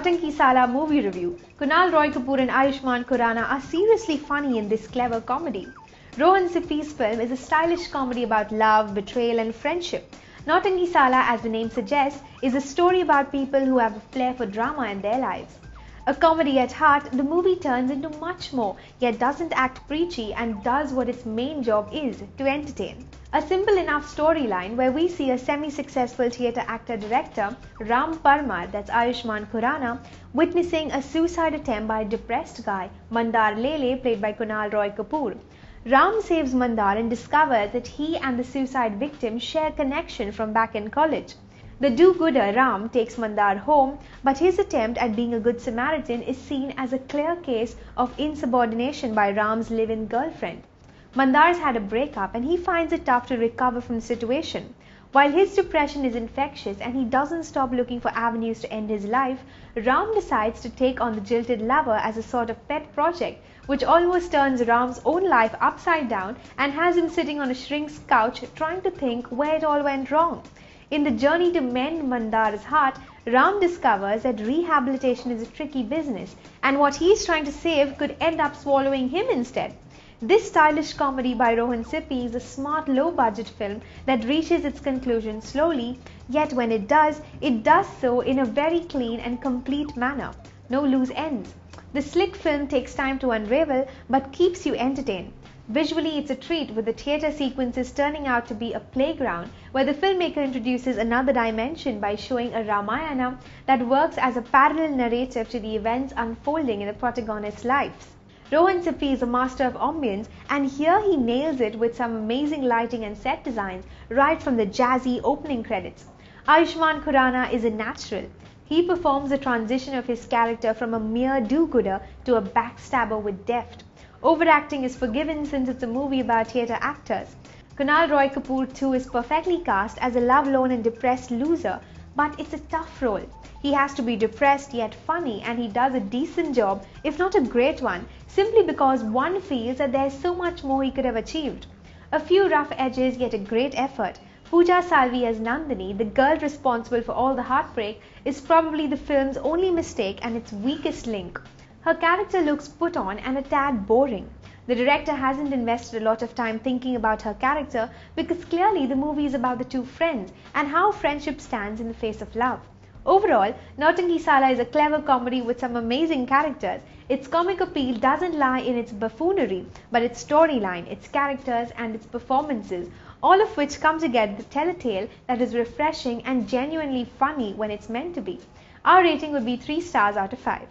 Nautanki Saala movie review. Kunaal Roy Kapur and Ayushmann Khurrana are seriously funny in this clever comedy. Rohan Sippy's film is a stylish comedy about love, betrayal and friendship. Nautanki Saala, as the name suggests, is a story about people who have a flair for drama in their lives. A comedy at heart, the movie turns into much more, yet doesn't act preachy and does what its main job is, to entertain. A simple enough storyline where we see a semi-successful theatre actor-director, Ram Parmar, that's Ayushmann Khurrana, witnessing a suicide attempt by a depressed guy, Mandar Lele, played by Kunaal Roy Kapur. Ram saves Mandar and discovers that he and the suicide victim share connection from back in college. The do-gooder Ram takes Mandar home, but his attempt at being a good Samaritan is seen as a clear case of insubordination by Ram's live-in girlfriend. Mandar's had a breakup and he finds it tough to recover from the situation. While his depression is infectious and he doesn't stop looking for avenues to end his life, Ram decides to take on the jilted lover as a sort of pet project, which almost turns Ram's own life upside down and has him sitting on a shrink's couch trying to think where it all went wrong. In the journey to mend Mandar's heart, Ram discovers that rehabilitation is a tricky business and what he's trying to save could end up swallowing him instead. This stylish comedy by Rohan Sippy is a smart low-budget film that reaches its conclusion slowly, yet when it does so in a very clean and complete manner. No loose ends. The slick film takes time to unravel but keeps you entertained. Visually, it's a treat, with the theatre sequences turning out to be a playground where the filmmaker introduces another dimension by showing a Ramayana that works as a parallel narrative to the events unfolding in the protagonists' lives. Rohan Sippy is a master of ambience, and here he nails it with some amazing lighting and set designs right from the jazzy opening credits. Ayushmann Khurrana is a natural. He performs the transition of his character from a mere do-gooder to a backstabber with deft. Overacting is forgiven since it's a movie about theatre actors. Kunaal Roy Kapur too is perfectly cast as a lovelorn and depressed loser, but it's a tough role. He has to be depressed yet funny, and he does a decent job, if not a great one, simply because one feels that there's so much more he could have achieved. A few rough edges, yet a great effort. Pooja Salvi as Nandini, the girl responsible for all the heartbreak, is probably the film's only mistake and its weakest link. Her character looks put on and a tad boring. The director hasn't invested a lot of time thinking about her character because clearly the movie is about the two friends and how friendship stands in the face of love. Overall, Nautanki Saala is a clever comedy with some amazing characters. Its comic appeal doesn't lie in its buffoonery, but its storyline, its characters and its performances, all of which come together to tell a tale that is refreshing and genuinely funny when it's meant to be. Our rating would be 3 stars out of 5.